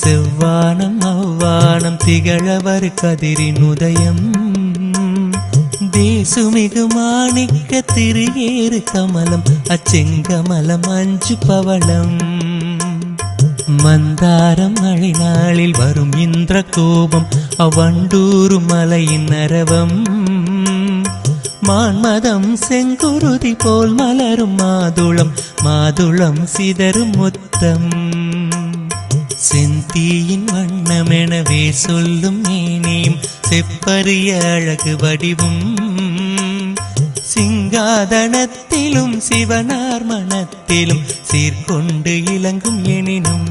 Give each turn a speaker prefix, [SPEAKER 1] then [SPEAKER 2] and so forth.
[SPEAKER 1] செவ்வானம் அவ்வானம் திகழவர் கதிரின் உதயம் தேசுமிகு மாணிக்க திரியேறு கமலம் அச்செங்கமலம் 5 பவளம் மந்தாரம் மழை நாளில் வரும் இந்திர கோபம் அவண்டூரு மலையின் அரவம் மான்மதம் செங்குருதி போல் மலரும் மாதுளம் மாதுளம் சிதறும் முத்தம் செந்தீயின் வண்ணமெனவே சொல்லும் மேனியும் செப்பரிய அழகு வடிவும் சிங்காதனத்திலும் சிவனார் மனத்திலும் சீர்கொண்டு இலங்கும் எனினும்